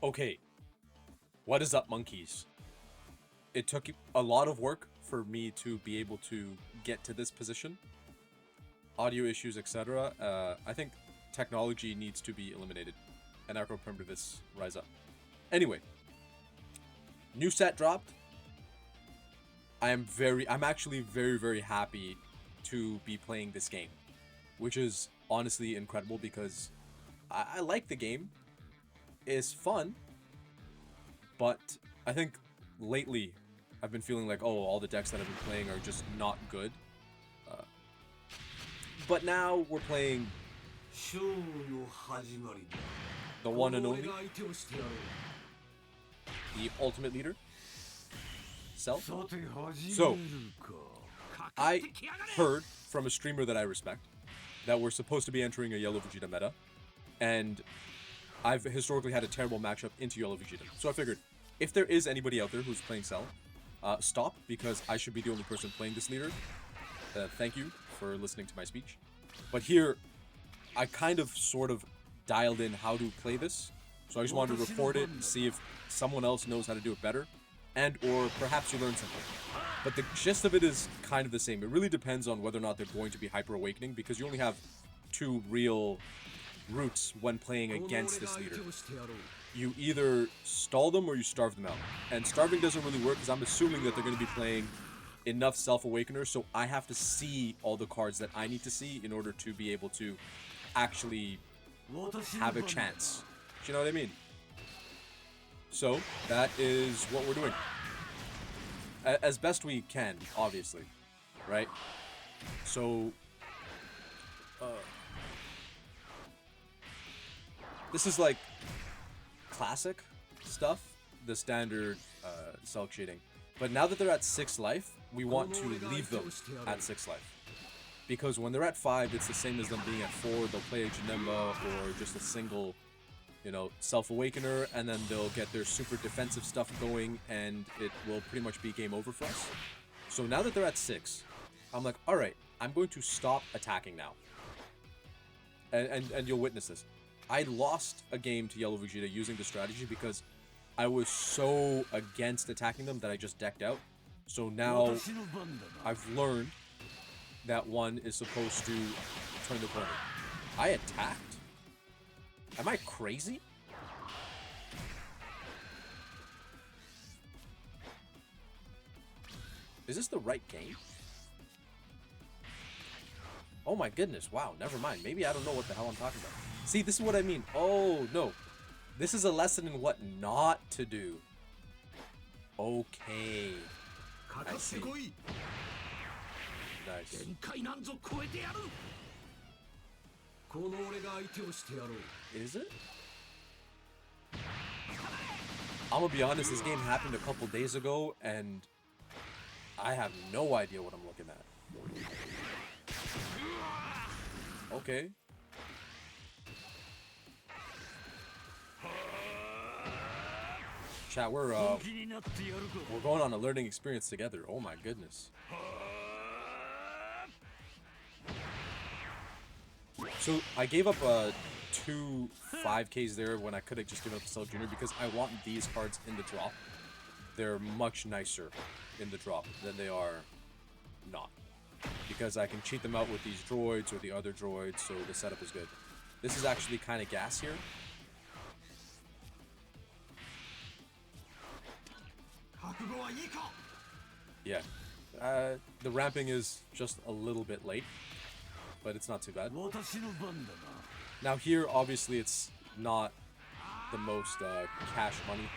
Okay, what is up, monkeys? It took a lot of work for me to be able to get to this position. Audio issues, etc. I think technology needs to be eliminated, and anarcho-primitivists rise up. Anyway, new set dropped. I'm actually very, very happy to be playing this game, which is honestly incredible because I like the game. It's fun, but I think lately I've been feeling like, oh, all the decks that I've been playing are just not good. But now we're playing the one and only, the ultimate leader, Self. So, I heard from a streamer that I respect that we're supposed to be entering a Yellow Vegeta meta, and I've historically had a terrible matchup into Yellow Vegeta. So I figured, if there is anybody out there who's playing Cell, stop, because I should be the only person playing this leader. Thank you for listening to my speech. But here, I kind of sort of dialed in how to play this. So I just wanted to report it and see if someone else knows how to do it better. And or perhaps you learn something. But the gist of it is kind of the same. It really depends on whether or not they're going to be Hyper Awakening, because you only have two real routes when playing against this leader. You either stall them or you starve them out. And starving doesn't really work because I'm assuming that they're going to be playing enough Self-Awakeners, so I have to see all the cards that I need to see in order to be able to actually have a chance. Do you know what I mean? So, that is what we're doing. As best we can, obviously. Right? So, this is like classic stuff, the standard Self cheating. But now that they're at 6 life, we want to leave them at 6 life. Because when they're at 5, it's the same as them being at 4. They'll play a Janemba or just a single, Self-Awakener, and then they'll get their super defensive stuff going, and it will pretty much be game over for us. So now that they're at 6, I'm like, alright, I'm going to stop attacking now. And you'll witness this. I lost a game to Yellow Vegeta using the strategy because I was so against attacking them that I just decked out. So now I've learned that one is supposed to turn the corner. I attacked? Am I crazy? Is this the right game? Oh my goodness, wow, never mind. Maybe I don't know what the hell I'm talking about. See, this is what I mean. Oh, no. This is a lesson in what not to do. Okay. I see. Nice. Is it? I'm gonna be honest, this game happened a couple days ago, and I have no idea what I'm looking at. Okay. Chat, we're going on a learning experience together. Oh my goodness. So I gave up 2 5Ks there when I could have just given up to Cell Jr. because I want these cards in the drop. They're much nicer in the drop than they are not. Because I can cheat them out with these droids or the other droids, so the setup is good. This is actually kind of gas here. Yeah. The ramping is just a little bit late, but it's not too bad. Now here, obviously, it's not the most cash money,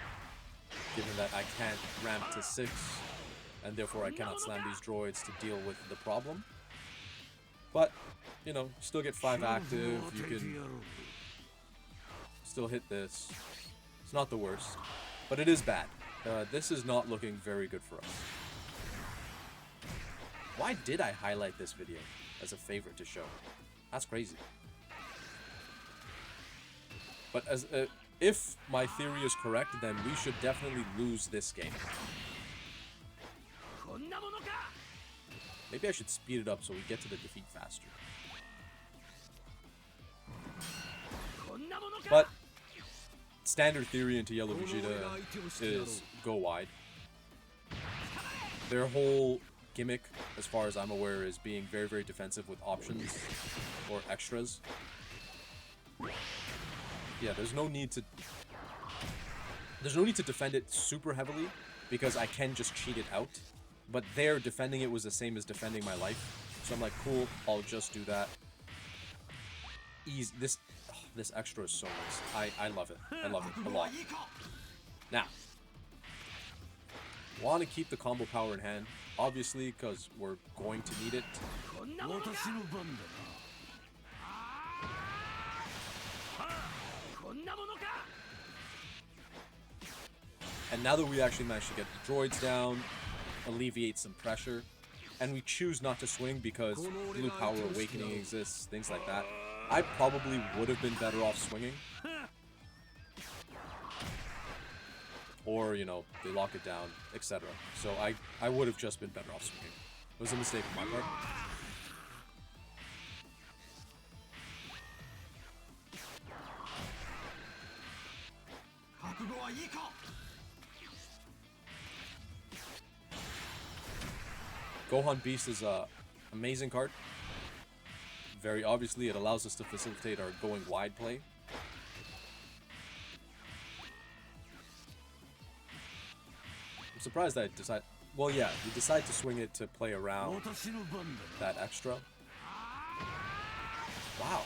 given that I can't ramp to 6, and therefore I cannot slam these droids to deal with the problem. But, still get 5 active, you can still hit this. It's not the worst, but it is bad. This is not looking very good for us. Why did I highlight this video as a favorite to show? That's crazy. But if my theory is correct, then we should definitely lose this game. Maybe I should speed it up so we get to the defeat faster. But standard theory into Yellow Vegeta is go wide. Their whole gimmick, as far as I'm aware, is being very, very defensive with options or extras. Yeah, there's no need to defend it super heavily because I can just cheat it out. But there, defending it was the same as defending my life. So I'm like, cool, I'll just do that. Easy. This extra is so nice. I love it. I love it a lot. Now, want to keep the combo power in hand, obviously, because we're going to need it. And now that we actually managed to get the droids down, alleviate some pressure, and we choose not to swing because Blue Power Awakening exists, things like that, I probably would have been better off swinging. Or, you know, they lock it down, etc. So I would have just been better off swinging. It was a mistake on my part. Gohan Beast is a amazing card. Very obviously, it allows us to facilitate our going wide play. I'm surprised that I decided... Well, yeah, we decide to swing it to play around that extra. Wow.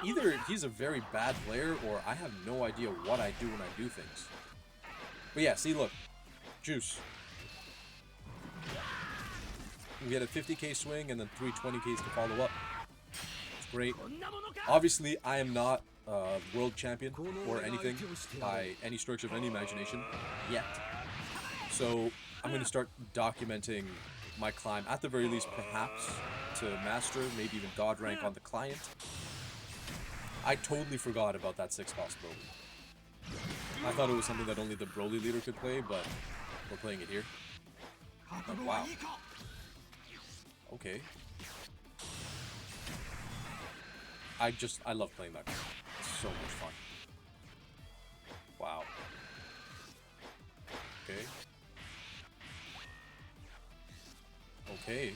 Either he's a very bad player, or I have no idea what I do when I do things. But yeah, see, look. Juice. We get a 50k swing and then 3 20ks to follow up. It's great. Obviously, I am not world champion or anything by any stretch of any imagination yet. So I'm going to start documenting my climb, at the very least, perhaps to master, maybe even god rank on the client. I totally forgot about that 6 possibility. I thought it was something that only the Broly leader could play, but we're playing it here. But wow. Okay. I love playing that card. It's so much fun. Wow. Okay. Okay.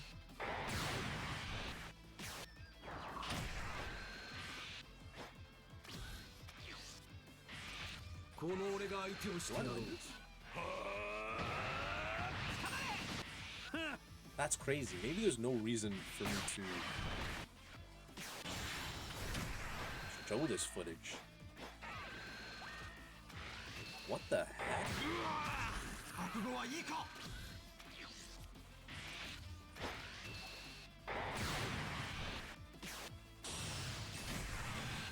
Do I know this? That's crazy. Maybe there's no reason for me to show this footage. What the heck?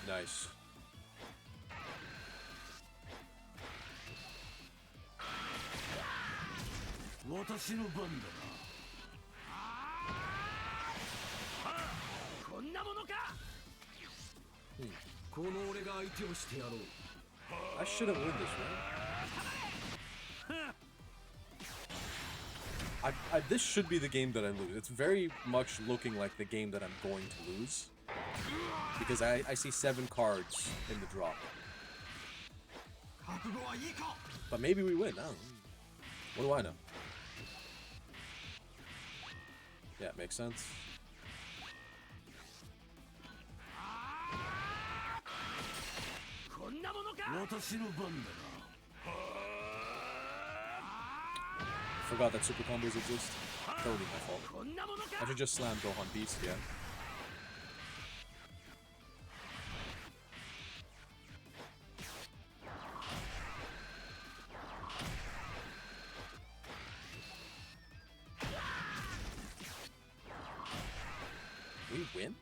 Nice. I should have won this, right? This should be the game that I lose. It's very much looking like the game that I'm going to lose. Because I see 7 cards in the drop. But maybe we win. I don't know. What do I know? Yeah, it makes sense. Forgot that super combos exist. Totally my fault. I should just slam Gohan Beast, yeah. We win?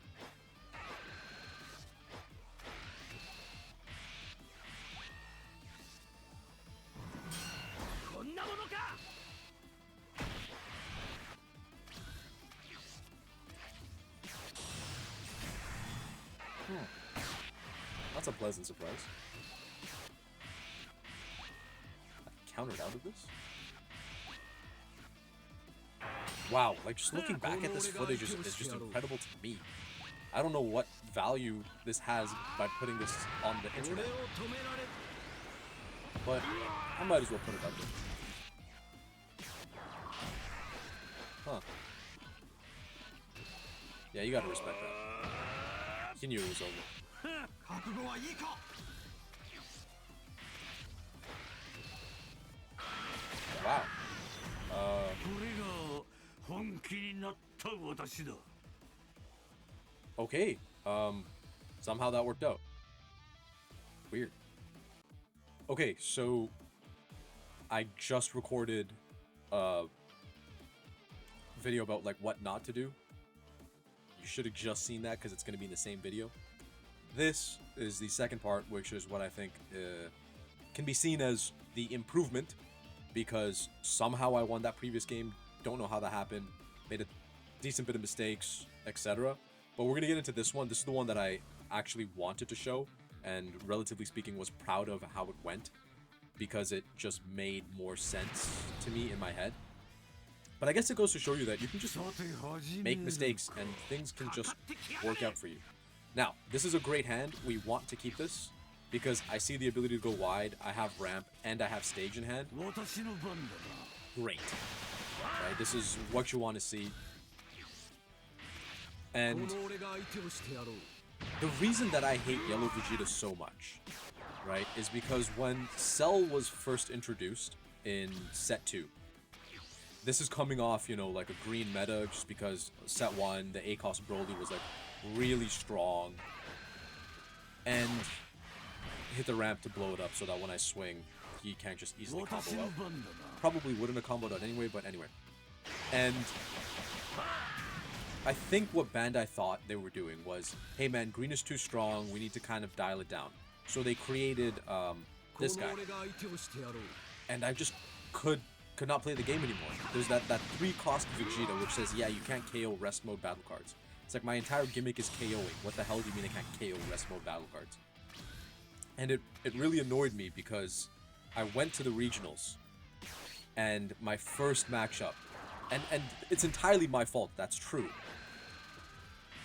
That's a pleasant surprise. I countered out of this? Wow, like just looking back at this footage is just incredible to me. I don't know what value this has by putting this on the internet. But I might as well put it up there. Huh. Yeah, you gotta respect that. He knew it was over. Wow. Okay. Somehow that worked out. Weird. Okay, so I just recorded a video about like what not to do. You should have just seen that because it's going to be in the same video. This is the second part, which is what I think can be seen as the improvement, because somehow I won that previous game. Don't know how that happened. Made a decent bit of mistakes, etc. But we're going to get into this one. This is the one that I actually wanted to show, and relatively speaking was proud of how it went, because it just made more sense to me in my head. But I guess it goes to show you that you can just make mistakes and things can just work out for you. Now, this is a great hand. We want to keep this because I see the ability to go wide. I have ramp and I have stage in hand. Great. Right, this is what you want to see. And the reason that I hate Yellow Vegeta so much, right, is because when Cell was first introduced in Set 2, this is coming off, you know, like a green meta, just because Set 1, the ACOS Broly was like really strong, and hit the ramp to blow it up so that when I swing, he can't just easily combo out. Probably wouldn't have comboed out anyway, but anyway. And I think what Bandai thought they were doing was, hey man, green is too strong, we need to kind of dial it down. So they created this guy. And I just could not play the game anymore. There's that 3-cost Vegeta, which says, yeah, you can't KO rest mode battle cards. It's like, my entire gimmick is KOing. What the hell do you mean I can't KO rest mode battle cards? And it really annoyed me because I went to the regionals, and my first matchup, and it's entirely my fault, that's true.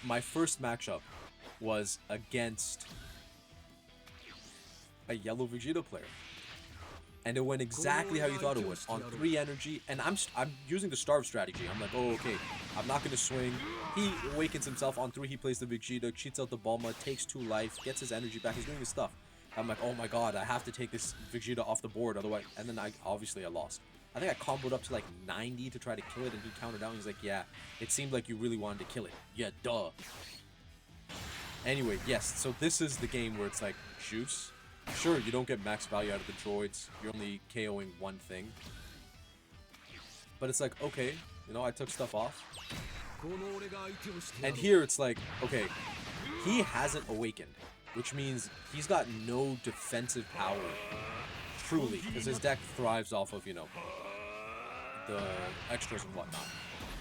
My first matchup was against a Yellow Vegeta player. And it went exactly how you thought it would, on 3 energy, and I'm using the starve strategy. I'm like, oh, okay, I'm not going to swing. He awakens himself on 3, he plays the Vegeta, cheats out the Bulma, takes 2 life, gets his energy back, he's doing his stuff. I'm like, oh my god, I have to take this Vegeta off the board, otherwise, and then obviously I lost. I think I comboed up to like 90 to try to kill it, and he countered down, he's like, yeah, it seemed like you really wanted to kill it. Yeah, duh. Anyway, yes, so this is the game where it's like, juice. Sure, you don't get max value out of the droids, you're only KOing one thing. But it's like, okay, you know, I took stuff off. And here it's like, okay, he hasn't awakened, which means he's got no defensive power, truly, because his deck thrives off of, you know, the extras and whatnot.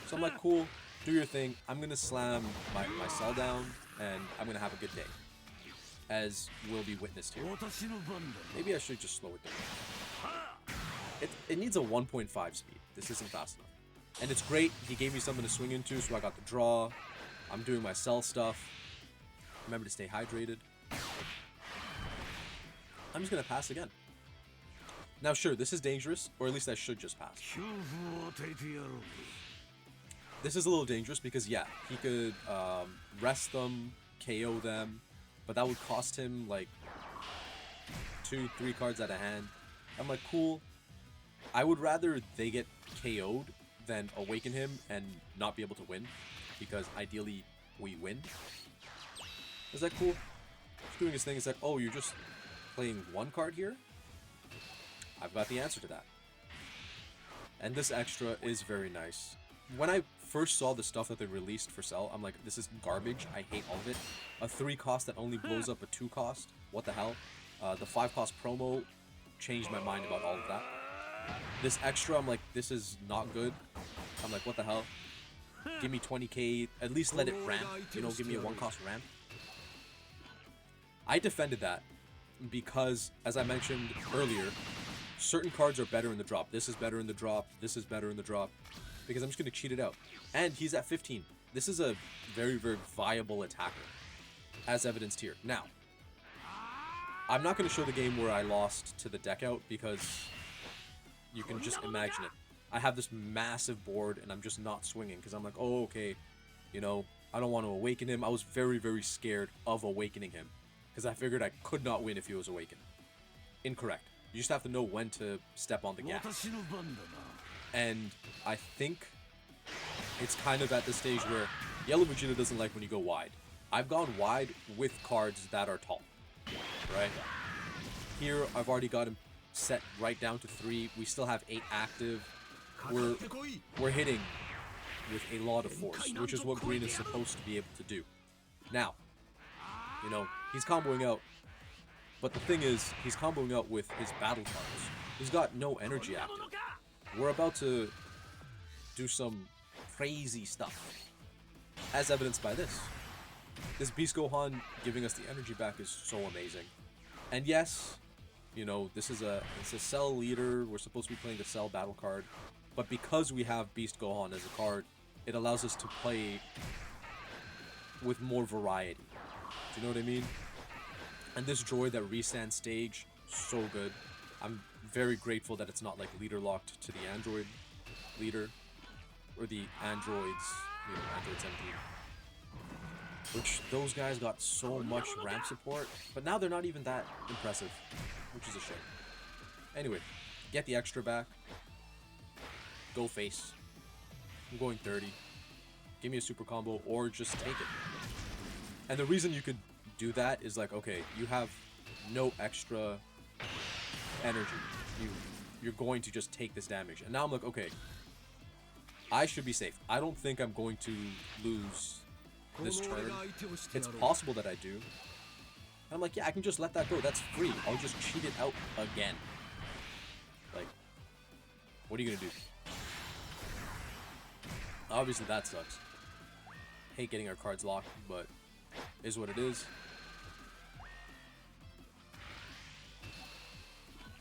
So I'm like, cool, do your thing, I'm going to slam my Cell down, and I'm going to have a good day, as will be witnessed here. Maybe I should just slow it down. It needs a 1.5 speed. This isn't fast enough. And it's great, he gave me something to swing into, so I got the draw. I'm doing my Cell stuff. Remember to stay hydrated. I'm just going to pass again. Now sure, this is dangerous, or at least I should just pass. This is a little dangerous because, yeah, he could rest them, KO them, but that would cost him like 2-3 cards out of hand. I'm like, cool. I would rather they get KO'd than awaken him and not be able to win, because ideally we win. Is that cool? He's doing his thing. It's like, oh, you're just playing one card here? I've got the answer to that. And this extra is very nice. When I first saw the stuff that they released for Cell, I'm like, this is garbage. I hate all of it. A 3-cost that only blows up a 2-cost. What the hell? The 5-cost promo changed my mind about all of that. This extra, I'm like, this is not good. I'm like, what the hell? Give me 20k. At least let it ramp. You know, give me a 1-cost ramp. I defended that because, as I mentioned earlier, certain cards are better in the drop. This is better in the drop. This is better in the drop. Because I'm just going to cheat it out. And he's at 15. this is a very, very viable attacker, as evidenced here. Now, I'm not going to show the game where I lost to the deck out because you can just imagine it. I have this massive board and I'm just not swinging because I'm like, oh, okay, you know, I don't want to awaken him. I was very, very scared of awakening him because I figured I could not win if he was awakened. Incorrect. You just have to know when to step on the gas. And I think it's kind of at the stage where Yellow Vegeta doesn't like when you go wide. I've gone wide with cards that are tall, right? Here, I've already got him set right down to 3. We still have 8 active. We're hitting with a lot of force, which is what green is supposed to be able to do. Now, you know, he's comboing out, but the thing is, he's comboing out with his battle cards. He's got no energy active. We're about to do some crazy stuff, as evidenced by this. This Beast Gohan giving us the energy back is so amazing. And yes, you know, it's a Cell leader. We're supposed to be playing the Cell battle card. But because we have Beast Gohan as a card, it allows us to play with more variety. Do you know what I mean? And this droid that restands stage, so good. I'm very grateful that it's not like leader locked to the android leader. Or the androids, you know, Android 17. Which, those guys got so much ramp support, but now they're not even that impressive, which is a shame. Anyway, get the extra back. Go face. I'm going 30. Give me a super combo, or just take it. And the reason you could do that is like, okay, you have no extra energy. You're going to just take this damage. And now I'm like, okay, I should be safe. I don't think I'm going to lose this turn. It's possible that I do. And I'm like, yeah, I can just let that go. That's free. I'll just cheat it out again. Like, what are you gonna do? Obviously that sucks. Hate getting our cards locked, but is what it is.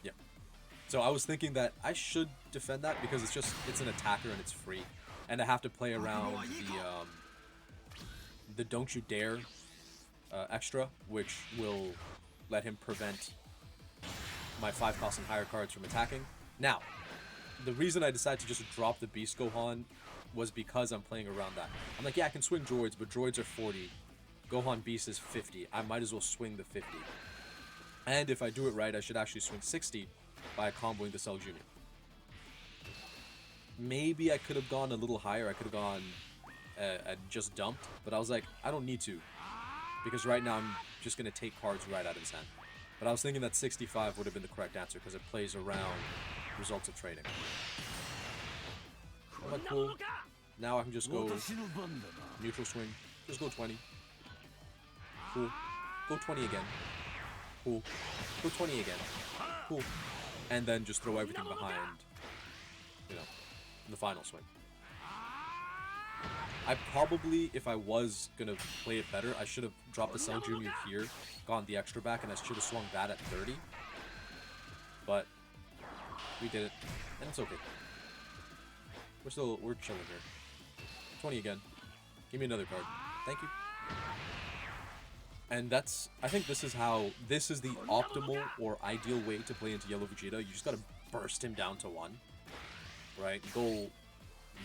Yeah. So I was thinking that I should defend that because it's an attacker and it's free. And I have to play around the Don't You Dare extra, which will let him prevent my 5-cost and higher cards from attacking. Now, the reason I decided to just drop the Beast Gohan was because I'm playing around that. I'm like, yeah, I can swing droids, but droids are 40. Gohan Beast is 50. I might as well swing the 50. And if I do it right, I should actually swing 60 by comboing the Cell Jr. Maybe I could have gone a little higher. I could have gone just dumped, but I was like, I don't need to, because right now I'm just going to take cards right out of his hand. But I was thinking that 65 would have been the correct answer because it plays around results of trading. I'm like, cool. Now I can just go neutral swing. Just go 20. Cool. Go 20 again. Cool. Go 20 again. Cool. And then just throw everything behind, you know, the final swing. I probably, if I was going to play it better, I should have dropped the Cell Jr. here, gone the extra back, and I should have swung that at 30. But we did it, and it's okay. We're chilling here. 20 again. Give me another card. Thank you. And I think this is the optimal or ideal way to play into Yellow Vegeta. You just gotta burst him down to 1. Right? Go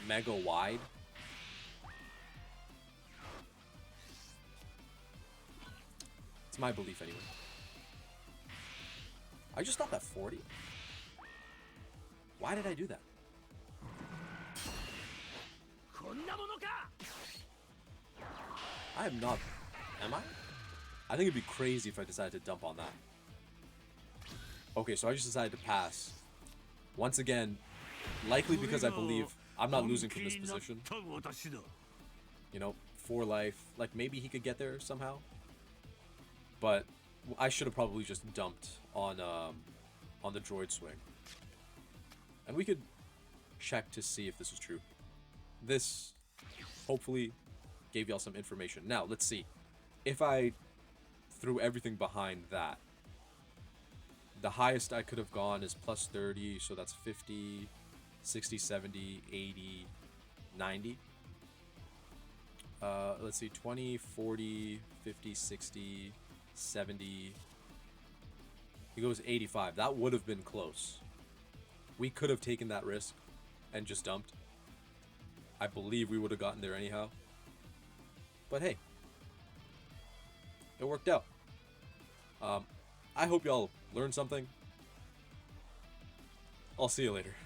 mega wide. It's my belief anyway. I just stopped at 40. Why did I do that? I am not. Am I? I think it'd be crazy if I decided to dump on that. Okay, so I just decided to pass. Once again, likely because I believe I'm not losing from this position. You know, 4 life. Like, maybe he could get there somehow. But I should have probably just dumped on the droid swing. And we could check to see if this is true. This, hopefully, gave y'all some information. Now, let's see. If I threw everything behind that, the highest I could have gone is plus 30, so that's 50, 60, 70, 80, 90. Let's see, 20, 40, 50, 60, 70. He goes 85. That would have been close. We could have taken that risk and just dumped. I believe we would have gotten there anyhow. But hey, it worked out. I hope y'all learned something. I'll see you later.